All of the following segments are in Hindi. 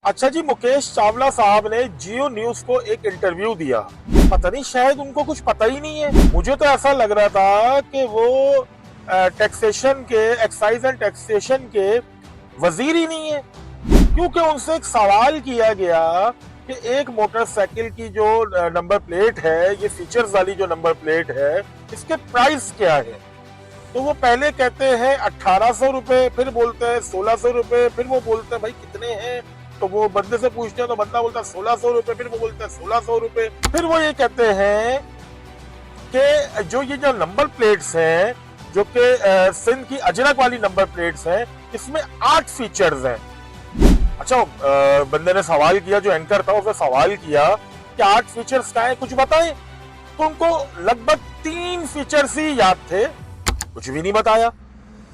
अच्छा जी, मुकेश चावला साहब ने जियो न्यूज को एक इंटरव्यू दिया। पता नहीं, शायद उनको कुछ पता ही नहीं है। मुझे तो ऐसा लग रहा था कि वो टैक्सेशन के, एक्साइज एंड टैक्सेशन के वजीर ही नहीं है, क्योंकि उनसे एक सवाल किया गया कि एक मोटरसाइकिल की जो नंबर प्लेट है, ये फीचर्स वाली जो नंबर प्लेट है, इसके प्राइस क्या है। तो वो पहले कहते हैं 1800 रुपए, फिर बोलते हैं 1600 रुपए, फिर वो बोलते हैं भाई कितने हैं, तो वो बंदे से पूछते हैं तो बंदा बोलता है 1600 रुपए, फिर वो बोलते हैं 1600 रुपए। फिर वो ये कहते हैं कि जो नंबर प्लेट्स हैं, जो कि सिंध की अजरक वाली नंबर प्लेट्स हैं, इसमें 8 फीचर्स हैं। अच्छा, बंदे ने सवाल किया, जो एंकर था उसने सवाल किया कि 8 फीचर्स क्या है, कुछ बताएं। तो उनको लगभग 3 फीचर्स ही याद थे, कुछ भी नहीं बताया।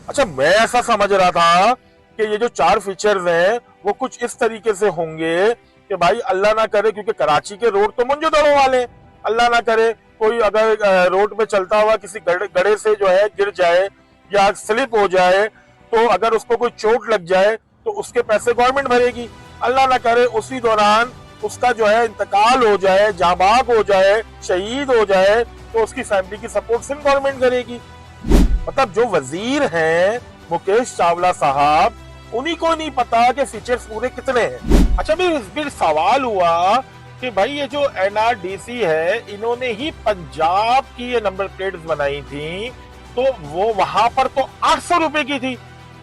अच्छा, मैं ऐसा समझ रहा था कि ये जो 4 फीचर्स हैं वो कुछ इस तरीके से होंगे कि भाई अल्लाह ना करे, क्योंकि कराची के रोड तो मुंजदड़ों वाले, अल्लाह ना करे कोई अगर रोड पे चलता हुआ किसी गड्ढे से जो है गिर जाए या स्लिप हो जाए, तो अगर उसको कोई चोट लग जाए तो उसके पैसे गवर्नमेंट भरेगी। अल्लाह ना करे उसी दौरान उसका जो है इंतकाल हो जाए, जाबाग हो जाए, शहीद हो जाए, तो उसकी फैमिली की सपोर्ट सिंध गवर्नमेंट करेगी। मतलब जो वजीर हैं मुकेश चावला साहब, उन्हीं को नहीं पता कि फीचर्स पूरे कितने हैं। अच्छा, फिर सवाल हुआ कि भाई ये जो एनआरडीसी है, इन्होंने ही पंजाब की ये नंबर प्लेट्स बनाई थी, तो वो वहां पर तो 800 रुपए की थी,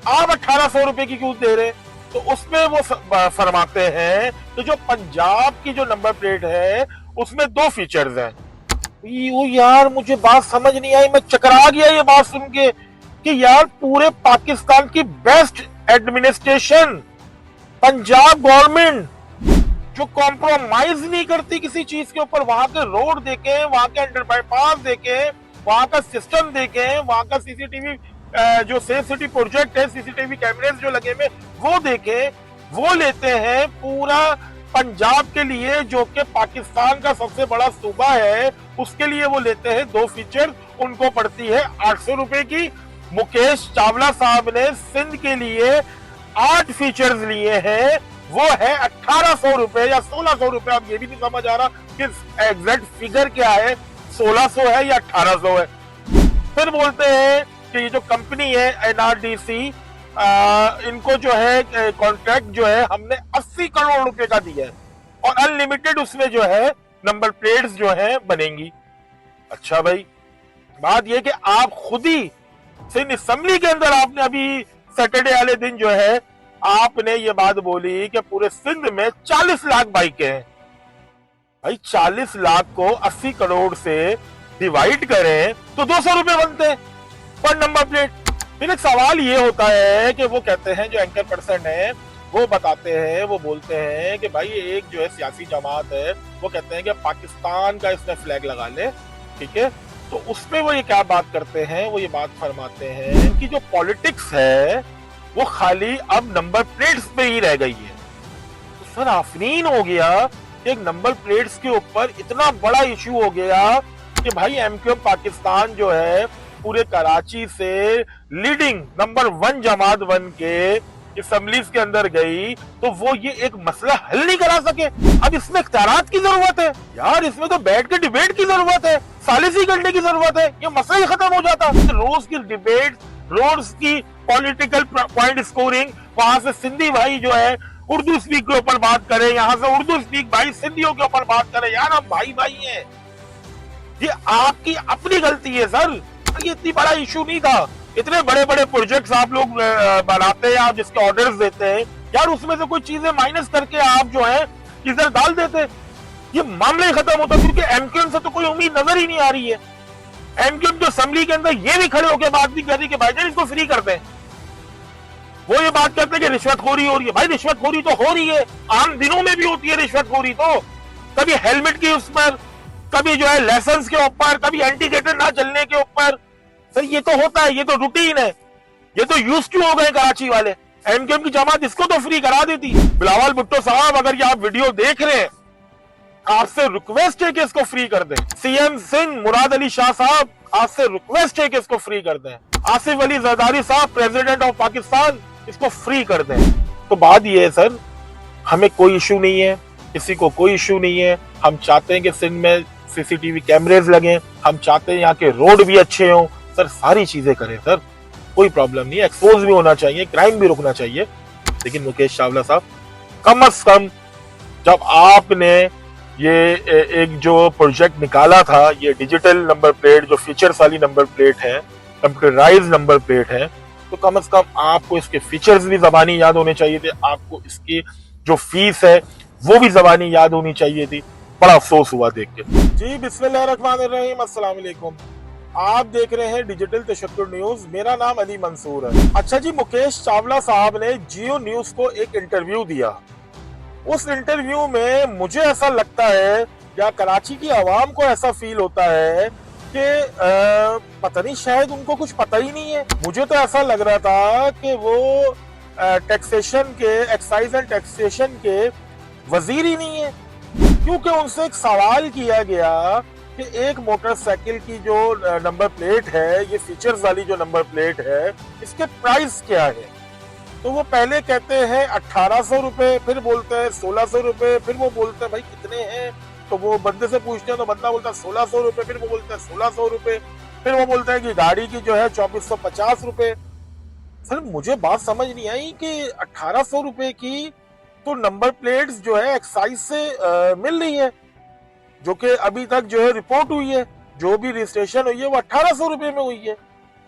आप 1800 रुपए की क्यों दे रहे। तो उसमें वो फरमाते हैं कि जो पंजाब की जो नंबर प्लेट है उसमें 2 फीचर्स हैं। यार मुझे बात समझ नहीं आई, मैं चकरा गया ये बात सुन के कि यार पूरे पाकिस्तान की बेस्ट एडमिनिस्ट्रेशन, पंजाब गवर्नमेंट, जो कॉम्प्रोमाइज नहीं करती किसी चीज के ऊपर, वहां के रोड देखें, वहां के अंडरपास देखें, वहां का सिस्टम देखें, वहां का सीसीटीवी जो सेफ सिटी प्रोजेक्ट है, सीसीटीवी कैमरेज जो लगे हुए वो देखें, वो लेते हैं पूरा पंजाब के लिए, जो कि पाकिस्तान का सबसे बड़ा सूबा है, उसके लिए वो लेते हैं 2 फीचर, उनको पड़ती है 800 रुपए की। मुकेश चावला साहब ने सिंध के लिए 8 फीचर्स लिए हैं, वो है 1800 रुपए या 1600 रुपए। अब ये भी नहीं समझ आ रहा कि एग्जैक्ट फिगर क्या है, 1600 है या 1800 है। फिर बोलते हैं कि ये जो कंपनी है एनआरडीसी, इनको जो है कॉन्ट्रैक्ट जो है हमने 80 करोड़ रुपए का दिया है और अनलिमिटेड उसमें जो है नंबर प्लेट्स जो है बनेंगी। अच्छा भाई, बात ये कि आप खुद ही सिंध असेंबली के अंदर आपने अभी सैटरडे वाले दिन जो है आपने ये बात बोली कि पूरे सिंध में 40 लाख बाइकें हैं। भाई 40 लाख को 80 करोड़ से डिवाइड करें तो 200 रुपए बनते हैं पर नंबर प्लेट। फिर एक सवाल ये होता है कि वो कहते हैं, जो एंकर पर्सन है वो बताते हैं, वो बोलते हैं कि भाई एक जो है सियासी जमात है, वो कहते हैं कि पाकिस्तान का इसमें फ्लैग लगा ले, ठीक है। तो उसमें वो ये क्या बात करते हैं, वो ये बात फरमाते हैं कि जो पॉलिटिक्स है वो खाली अब नंबर प्लेट्स पे ही रह गई है। तो सर आफरीन हो गया, एक नंबर प्लेट्स के ऊपर इतना बड़ा इशू हो गया कि भाई एमक्यूएम पाकिस्तान जो है पूरे कराची से लीडिंग नंबर 1 जमात बन के असेंबलीज के अंदर गई, तो वो ये एक मसला हल नहीं करा सके। अब इसमें इख्तियारात की जरूरत है यार, इसमें तो बैठ के डिबेट की जरूरत है, सालिसी करने की जरूरत है, ये मसला ही खत्म हो जाता। रोज की डिबेट, रोज की पॉलिटिकल पॉइंट स्कोरिंग, वहां से सिंधी भाई जो है उर्दू स्पीक के ऊपर बात करे, यहाँ से उर्दू स्पीक भाई सिंधियों के ऊपर बात करे। यार आप भाई भाई हैं, ये आपकी अपनी गलती है सर, ये इतनी बड़ा इशू नहीं था। इतने बड़े बड़े प्रोजेक्ट्स आप लोग बनाते हैं, आप जिसके ऑर्डर्स देते हैं, यार उसमें से कोई चीजें माइनस करके आप जो है इधर डाल देते, ये मामला ही खत्म होता। क्योंकि एमक्यूएम से तो कोई उम्मीद नजर ही नहीं आ रही है। एमक्यूएम जो असेंबली के अंदर ये भी खड़े होकर बात नहीं कर रही कि भाईजान इसको फ्री कर दें। वो ये बात करते हैं कि रिश्वतखोरी हो रही है। भाई रिश्वतखोरी तो हो रही है, आम दिनों में भी होती है रिश्वतखोरी। तो कभी हेलमेट की उस पर, कभी जो है लाइसेंस के ऊपर, कभी इंडिकेटर ना चलने के ऊपर, सर ये तो होता है, ये तो रूटीन है, ये तो यूज टू हो गए कराची वाले। एमक्यूएम की जमात इसको तो फ्री करा देती। बिलावल भुट्टो साहब, अगर ये आप वीडियो देख रहे हैं, आपसे रिक्वेस्ट है कि इसको फ्री कर दें। सीएम सिंध मुराद अली शाह साहब, आपसे रिक्वेस्ट है कि इसको फ्री कर दें। आसिफ अली जरदारी साहब, प्रेसिडेंट ऑफ पाकिस्तान, इसको फ्री कर दें। तो बात ये है सर हमें कोई इशू नहीं है, किसी को कोई इशू नहीं है। हम चाहते हैं कि सिंध में सीसीटीवी कैमरेज लगे, हम चाहते हैं यहाँ के रोड भी अच्छे हों। सर सारी चीजें करें सर, कोई प्रॉब्लम नहीं है। एक्सपोज भी होना चाहिए, क्राइम भी रुकना चाहिए। लेकिन मुकेश चावला साहब, कम से कम जब आपने ये एक जो प्रोजेक्ट निकाला था, ये डिजिटल नंबर प्लेट, जो फीचर्स वाली नंबर प्लेट है, कंप्यूटराइज नंबर प्लेट है, तो कम से कम आपको इसके फीचर्स भी जबानी याद होने चाहिए थे। आपको इसकी जो फीस है वो भी जबानी याद होनी चाहिए थी। बड़ा अफसोस हुआ देख के। जी बिस्मिल्लाहिर्रहमानिर्रहीम, अस्सलाम वालेकुम। आप देख रहे हैं डिजिटल तशक्कुर न्यूज। मेरा नाम अली मंसूर है। अच्छा जी, मुकेश चावला साहब ने जियो न्यूज को एक इंटरव्यू दिया। उस इंटरव्यू में मुझे ऐसा लगता है, या कराची की आवाम को ऐसा फील होता है कि पता नहीं, शायद उनको कुछ पता ही नहीं है। मुझे तो ऐसा लग रहा था कि वो टैक्सेशन के, एक्साइज एंड टैक्सेशन के वजीर ही नहीं है, क्योंकि उनसे एक सवाल किया गया कि एक मोटरसाइकिल की जो नंबर प्लेट है, ये फीचर्स वाली जो नंबर प्लेट है, इसके प्राइस क्या है। तो वो पहले कहते हैं 1800 रुपए, फिर बोलते हैं 1600 रुपए, फिर वो बोलते हैं भाई कितने हैं, तो वो बंदे से पूछते हैं तो बंदा बोलता है 1600 रुपए, फिर वो बोलता है 1600 रुपए, फिर वो बोलता है कि गाड़ी की जो है 2450 रुपए। सर मुझे बात समझ नहीं आई कि 1800 रुपए की तो नंबर प्लेट्स जो है एक्साइज से मिल रही है, जो कि अभी तक जो है रिपोर्ट हुई है, जो भी रजिस्ट्रेशन हुई है वो 1800 रुपए में हुई है।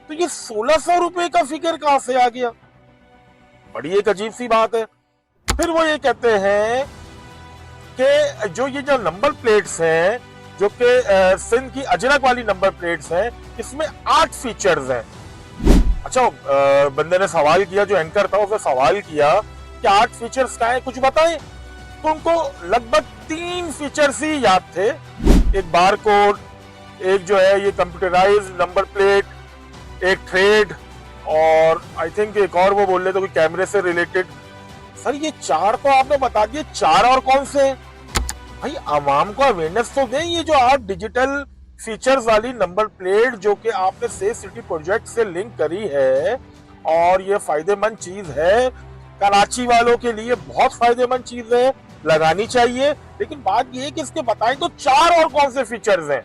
तो ये 1600 रुपए का फिगर कहां से आ गया? बड़ी एक अजीब सी बात है। फिर वो ये कहते हैं कि जो नंबर प्लेट्स हैं, जो कि सिंध की अजरक वाली नंबर प्लेट्स हैं, इसमें 8 फीचर्स हैं। अच्छा, बंदे ने सवाल किया, जो एंकर था उसने सवाल किया कि 8 फीचर्स क्या है, कुछ बताएं। तो उनको लगभग 3 फीचर्स ही याद थे। एक बार कोड, एक जो है ये कंप्यूटराइज नंबर प्लेट, एक थ्रेड, और आई थिंक एक और वो बोल रहे थे कोई कैमरे से रिलेटेड। सर ये 4 तो आपने बता दिए, 4 और कौन से हैं? भाई आवाम को अवेयरनेस तो दें। ये जो आप डिजिटल फीचर्स वाली नंबर प्लेट जो कि आपने सेफ सिटी प्रोजेक्ट से लिंक करी है, और ये फायदेमंद चीज है, कराची वालों के लिए बहुत फायदेमंद चीज है, लगानी चाहिए। लेकिन बात ये है कि इसके बताएं तो 4 और कौन से फीचर्स हैं,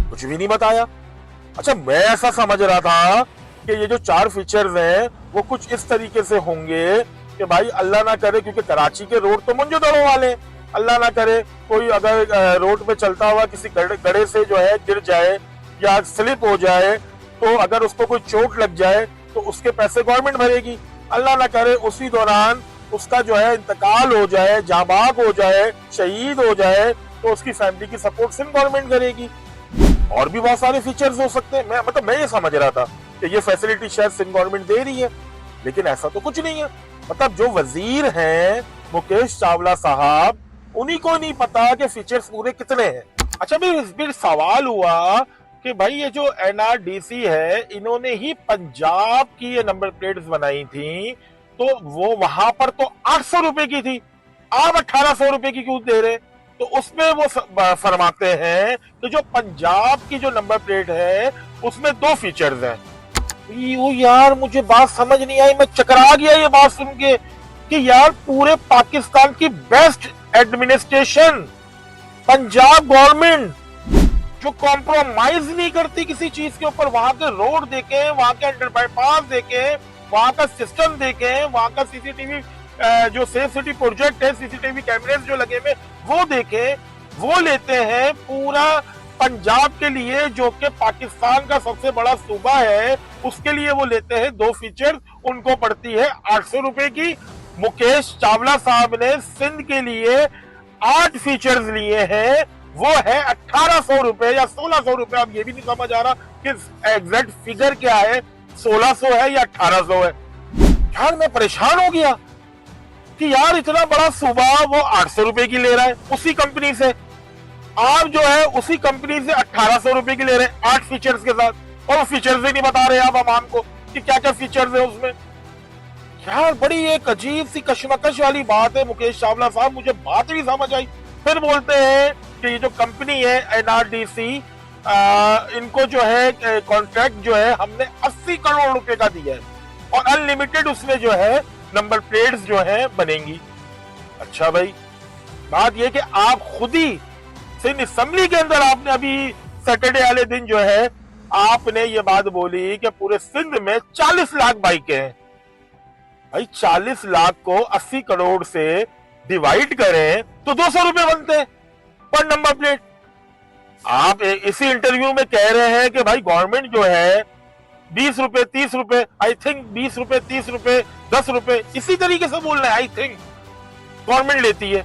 कुछ भी नहीं बताया। अच्छा, मैं ऐसा समझ रहा था कि ये जो 4 फीचर्स हैं वो कुछ इस तरीके से होंगे कि भाई अल्लाह ना करे, क्योंकि कराची के रोड तो मुंजदड़ों वाले, अल्लाह ना करे कोई अगर रोड पे चलता हुआ किसी गड्ढे से जो है गिर जाए या स्लिप हो जाए, तो अगर उसको कोई चोट लग जाए तो उसके पैसे गवर्नमेंट भरेगी। अल्लाह ना करे उसी दौरान उसका जो है इंतकाल हो जाए, जाबाग हो जाए, शहीद हो जाए, तो उसकी फैमिली की सपोर्ट सिंध गवर्नमेंट करेगी। और भी बहुत सारे फीचर्स हो सकते हैं। मैं ये समझ रहा था कि ये फैसिलिटी शायद सिंध गवर्नमेंट दे रही है, लेकिन ऐसा तो कुछ नहीं है। मतलब जो वजीर हैं मुकेश चावला साहब, उन्हीं को नहीं पता कि फीचर्स पूरे कितने हैं। अच्छा, फिर सवाल हुआ कि भाई ये जो एनआरडीसी है, इन्होंने ही पंजाब की ये नंबर प्लेट्स बनाई थी, तो वो वहां पर तो 800 रुपए की थी, आप 1800 रुपए की क्यों दे रहे? तो उसमें वो फरमाते हैं कि जो पंजाब की जो नंबर प्लेट है उसमें 2 फीचर्स हैं। वो यार मुझे बात समझ नहीं आई, मैं चकरा गया ये बात सुन के कि यार पूरे पाकिस्तान की बेस्ट एडमिनिस्ट्रेशन, पंजाब गवर्नमेंट, जो कॉम्प्रोमाइज नहीं करती किसी चीज के ऊपर, वहां के रोड देखें, वहां के अंडरपास देखें, वहां का सिस्टम देखें, वहां का सीसीटीवी जो सेफ सिटी प्रोजेक्ट है, सीसीटीवी कैमरेज जो लगे हुए वो देखें, वो लेते हैं पूरा पंजाब के लिए, जो कि पाकिस्तान का सबसे बड़ा सूबा है, उसके लिए वो लेते हैं 2 फीचर, उनको पड़ती है 800 रुपए की। मुकेश चावला साहब ने सिंध के लिए 8 फीचर्स लिए हैं, वो है 1800 रुपए या 1600 रुपए। अब ये भी नहीं समझ आ रहा कि एग्जैक्ट फिगर क्या है, 1600 है या 1800 है। यार मैं परेशान हो गया कि यार इतना बड़ा सूबा वो 800 रुपए की ले रहा है उसी कंपनी से, आप जो है उसी कंपनी से 1800 रुपए की ले रहे हैं 8 फीचर्स के साथ, और वो फीचर्स ही नहीं बता रहे आप आवाम को कि क्या क्या फीचर्स है उसमें। यार बड़ी एक अजीब सी कशमकश वाली बात है मुकेश चावला साहब, मुझे बात नहीं समझ आई। फिर बोलते हैं कि ये जो कंपनी है एनआरडीसी, इनको जो है कॉन्ट्रैक्ट जो है हमने 80 करोड़ रुपए का दिया है, और अनलिमिटेड उसमें जो है नंबर प्लेट्स जो है बनेंगी। अच्छा भाई, बात यह कि आप खुद ही सिंध असेंबली के अंदर आपने अभी सैटरडे वाले दिन जो है आपने ये बात बोली कि पूरे सिंध में 40 लाख बाइकें हैं। भाई 40 लाख को 80 करोड़ से डिवाइड करें तो 200 रुपए बनते हैं पर नंबर प्लेट। आप इसी इंटरव्यू में कह रहे हैं कि भाई गवर्नमेंट जो है 20 रुपए 30 रुपए, आई थिंक 20 रुपए 30 रुपए 10 रुपए, इसी तरीके से बोल रहे हैं, आई थिंक गवर्नमेंट लेती है।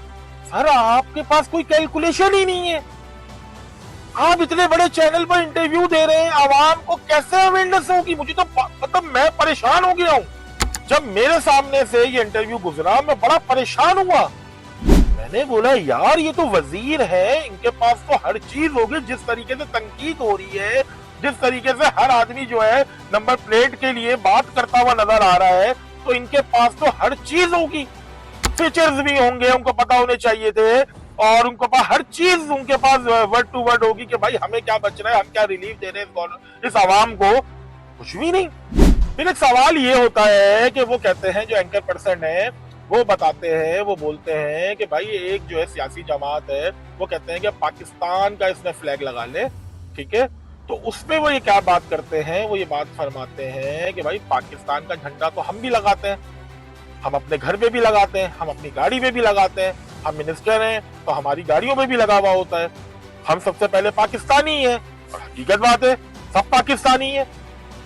सर आपके पास कोई कैलकुलेशन ही नहीं है। आप इतने बड़े चैनल पर इंटरव्यू दे रहे हैं, आवाम को कैसे अवेयरनेस होगी? मुझे तो मतलब मैं परेशान हो गया हूं। जब मेरे सामने से ये इंटरव्यू गुजरा मैं बड़ा परेशान हुआ। मैंने बोला यार ये तो वजीर है, इनके पास तो हर चीज होगी। जिस तरीके से तनकीद हो रही है, जिस तरीके से हर आदमी जो है नंबर प्लेट के लिए बात करता हुआ नजर आ रहा है, तो इनके पास तो हर चीज होगी, फीचर्स भी होंगे, उनको पता होने चाहिए थे, और उनको पास हर चीज उनके पास वर्ड टू वर्ड होगी कि भाई हमें क्या बच रहा है, हम क्या रिलीफ दे रहे हैं इस आवाम को। कुछ भी नहीं। फिर एक सवाल ये होता है कि वो कहते हैं, जो एंकर पर्सन है वो बताते हैं, वो बोलते हैं कि भाई एक जो है सियासी जमात है, वो कहते हैं कि पाकिस्तान का इसमें फ्लैग लगा ले, ठीक है। तो उसमें वो ये क्या बात करते हैं, वो ये बात फरमाते हैं कि भाई पाकिस्तान का झंडा तो हम भी लगाते हैं, हम अपने घर पे भी लगाते हैं, हम अपनी गाड़ी पे भी लगाते हैं, हम मिनिस्टर हैं तो हमारी गाड़ियों में भी लगा हुआ होता है, हम सबसे पहले पाकिस्तानी हैं। और हकीकत बात है सब पाकिस्तानी है।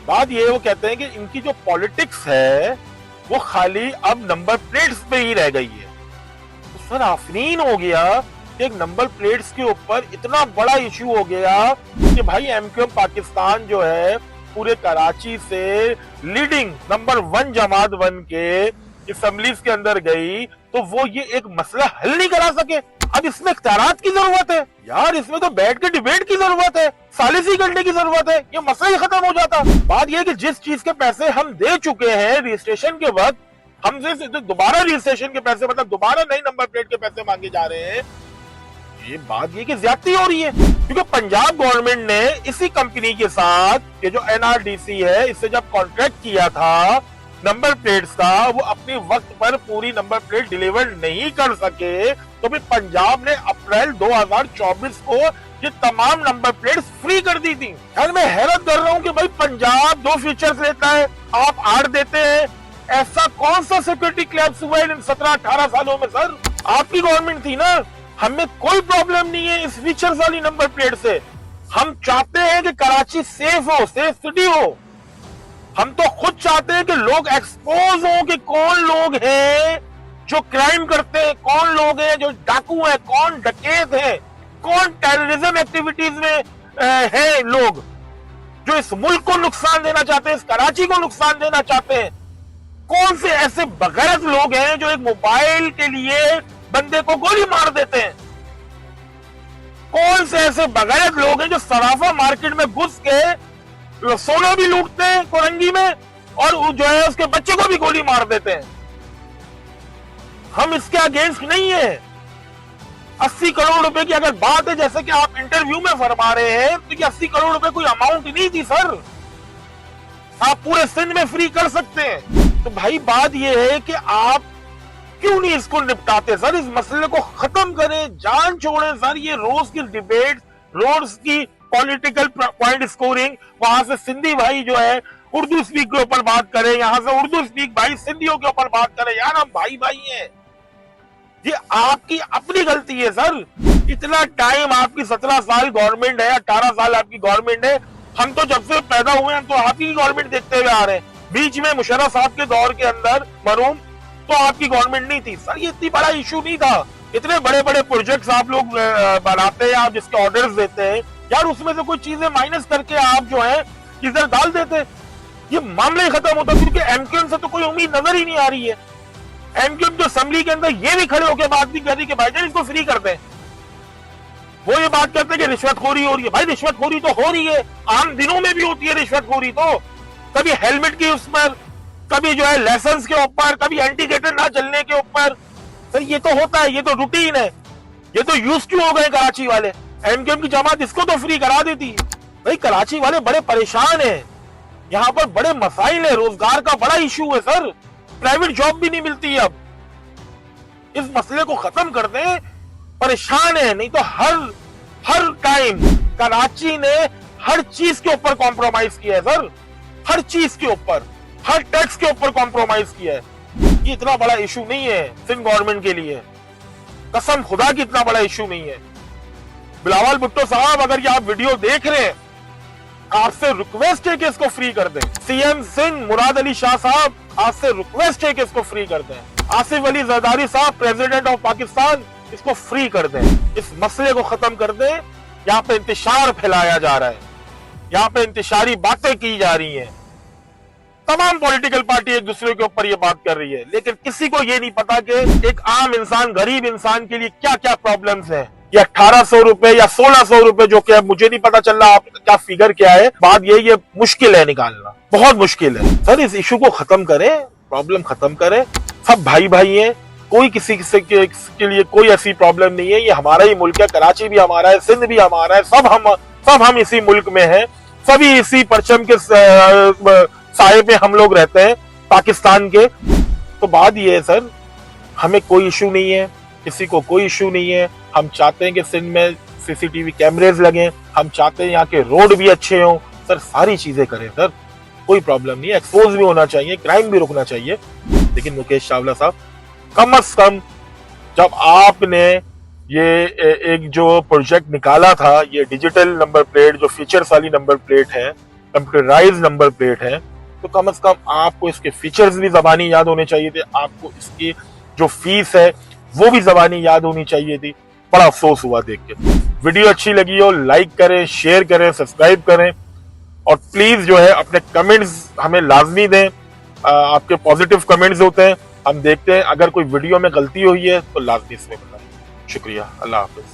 बात ये वो कहते हैं कि इनकी जो पॉलिटिक्स है वो खाली अब नंबर प्लेट्स पे ही रह गई है। तो सर आफरीन हो गया कि एक नंबर प्लेट्स के ऊपर इतना बड़ा इशू हो गया कि भाई एमक्यूएम पाकिस्तान जो है पूरे कराची से लीडिंग नंबर 1 जमात बन के असेंबलीज के अंदर गई, तो वो ये एक मसला हल नहीं करा सके। अब इसमें इख्तियारात की जरूरत है यार, इसमें तो बैठ के डिबेट की जरूरत है, सालिसी करने की जरूरत है, ये मसला ही खत्म हो जाता। बात यह कि जिस चीज के पैसे हम दे चुके हैं रजिस्ट्रेशन के वक्त, हमसे दोबारा रजिस्ट्रेशन के पैसे, मतलब दोबारा नई नंबर प्लेट के पैसे मांगे जा रहे हैं, ये बात ये कि ज्यादती हो रही है। क्योंकि पंजाब गवर्नमेंट ने इसी कंपनी के साथ, ये जो एनआरडीसी है, इससे जब कॉन्ट्रैक्ट किया था नंबर प्लेट्स का, वो अपने वक्त पर पूरी नंबर प्लेट डिलीवर नहीं कर सके, तो फिर पंजाब ने अप्रैल 2024 को ये तमाम नंबर प्लेट्स फ्री कर दी थी। यार मैं हैरत कर रहा हूँ कि भाई पंजाब 2 फीचर्स लेता है, आप 8 देते हैं। ऐसा कौन सा सिक्योरिटी क्लैप्स हुआ है इन 17-18 सालों में? सर आपकी गवर्नमेंट थी ना, हमें कोई प्रॉब्लम नहीं है इस फीचर्स वाली नंबर प्लेट से। हम चाहते हैं कि कराची सेफ हो, सेफ सिटी हो। हम तो खुद चाहते हैं कि लोग एक्सपोज हो कि कौन लोग हैं जो क्राइम करते हैं, कौन लोग हैं जो डाकू हैं, कौन डकैत हैं, कौन टेररिज्म एक्टिविटीज में हैं लोग जो इस मुल्क को नुकसान देना चाहते हैं, इस कराची को नुकसान देना चाहते हैं। कौन से ऐसे बगैरत लोग हैं जो एक मोबाइल के लिए बंदे को गोली मार देते हैं? कौन से ऐसे बगैरत लोग हैं जो सराफा मार्केट में घुस के सोना भी लूटते हैं कोरंगी में, और जो है उसके बच्चे को भी गोली मार देते हैं? हम इसके अगेंस्ट नहीं है। 80 करोड़ रुपए की अगर बात है, जैसे कि आप इंटरव्यू में फरमा रहे हैं, तो ये 80 करोड़ रुपए कोई अमाउंट नहीं थी सर, आप पूरे सिंध में फ्री कर सकते हैं। तो भाई बात ये है कि आप क्यों नहीं इसको निपटाते सर? इस मसले को खत्म करें, जान छोड़ें सर। ये रोज की डिबेट, रोज की पॉलिटिकल पॉइंट स्कोरिंग, वहां से सिंधी भाई जो है उर्दू स्पीक के ऊपर बात करें, यहां से उर्दू स्पीक भाई सिंधियों के ऊपर बात करें। यार हम भाई भाई हैं, ये आपकी अपनी गलती है सर। इतना टाइम आपकी 17 साल गवर्नमेंट है, 18 साल आपकी गवर्नमेंट है। हम तो जब से पैदा हुए हैं तो आपकी गवर्नमेंट देखते हुए आ रहे हैं। बीच में मुशर्रफ साहब के दौर के अंदर मरूम तो आपकी गवर्नमेंट नहीं थी सर, ये इतनी बड़ा इशू नहीं था। इतने बड़े बड़े प्रोजेक्ट्स आप लोग बनाते हैं, आप जिसके ऑर्डर्स देते हैं, यार उसमें से कुछ चीजें माइनस करके आप जो है इधर डाल देते, ये मामला ही खत्म होता। क्योंकि एमक्यूएम से तो कोई उम्मीद नजर ही नहीं आ रही है। एमक्यूएम जो असेंबली के अंदर ये भी खड़े होकर बात नहीं कर रही कि भाईजान इसको फ्री कर दें। वो ये बात करते हैं कि रिश्वतखोरी हो रही है। भाई रिश्वतखोरी तो हो रही है, आम दिनों में भी होती है रिश्वतखोरी। तो कभी हेलमेट की उस पर, कभी जो है लाइसेंस के ऊपर, कभी इंडिकेटर ना चलने के ऊपर, सर ये तो होता है, ये तो रूटीन है, ये तो यूज टू हो गए कराची वाले। एमक्यूएम की जमात इसको तो फ्री करा देती है। भाई कराची वाले बड़े परेशान हैं, यहाँ पर बड़े मसाइल है, रोजगार का बड़ा इशू है सर, प्राइवेट जॉब भी नहीं मिलती अब। इस मसले को खत्म कर दें। परेशान है, नहीं तो हर टाइम कराची ने हर चीज के ऊपर कॉम्प्रोमाइज किया है सर, हर चीज के ऊपर, हर टैक्स के ऊपर कॉम्प्रोमाइज किया है। ये इतना बड़ा इशू नहीं है सिंध गवर्नमेंट के लिए, कसम खुदा की इतना बड़ा इशू नहीं है। बिलावल भुट्टो साहब, अगर ये आप वीडियो देख रहे हैं, आपसे रिक्वेस्ट है कि इसको फ्री कर दें। सीएम सिंध मुराद अली शाह साहब, आपसे रिक्वेस्ट है कि इसको फ्री कर दें। आसिफ अली जरदारी साहब, प्रेसिडेंट ऑफ पाकिस्तान, इसको फ्री कर दें, इस मसले को खत्म कर दें। यहाँ पे इंतशार फैलाया जा रहा है, यहाँ पे इंतशारी बातें की जा रही हैं। तमाम पॉलिटिकल पार्टी एक दूसरे के ऊपर ये बात कर रही है, लेकिन किसी को ये नहीं पता कि एक आम इंसान, गरीब इंसान के लिए क्या क्या प्रॉब्लम्स हैं। ये 1800 रुपए या 1600 रुपए, जो कि मुझे नहीं पता चल रहा आपका फिगर क्या है, बात ये मुश्किल है निकालना, बहुत मुश्किल है। सर इस इशू को खत्म करें, प्रॉब्लम खत्म करें। सब भाई भाई हैं, कोई किसी के लिए कोई ऐसी प्रॉब्लम नहीं है। ये हमारा ही मुल्क है, कराची भी हमारा है, सिंध भी हमारा है, सब हम इसी मुल्क में हैं, सभी इसी परचम के साए में हम लोग रहते हैं, पाकिस्तान के। तो बात ये है सर, हमें कोई इशू नहीं है, किसी को कोई इशू नहीं है। हम चाहते हैं कि सिंध में सीसीटीवी कैमरेज लगे, हम चाहते हैं यहाँ के रोड भी अच्छे हों। सर सारी चीजें करें सर, कोई प्रॉब्लम नहीं है। एक्सपोज भी होना चाहिए, क्राइम भी रुकना चाहिए। लेकिन मुकेश चावला साहब, कम से कम जब आपने ये एक जो प्रोजेक्ट निकाला था, ये डिजिटल नंबर प्लेट, जो फीचर्स वाली नंबर प्लेट है, कंप्यूटराइज नंबर प्लेट है, तो कम से कम आपको इसके फीचर्स भी ज़बानी याद होने चाहिए थे, आपको इसकी जो फीस है वो भी ज़बानी याद होनी चाहिए थी। बड़ा अफसोस हुआ देख के। वीडियो अच्छी लगी हो लाइक करें, शेयर करें, सब्सक्राइब करें, और प्लीज जो है अपने कमेंट्स हमें लाजमी दें। आपके पॉजिटिव कमेंट्स होते हैं, हम देखते हैं। अगर कोई वीडियो में गलती हुई है तो लाजमी इसमें बताएं। शुक्रिया, अल्लाह हाफिज।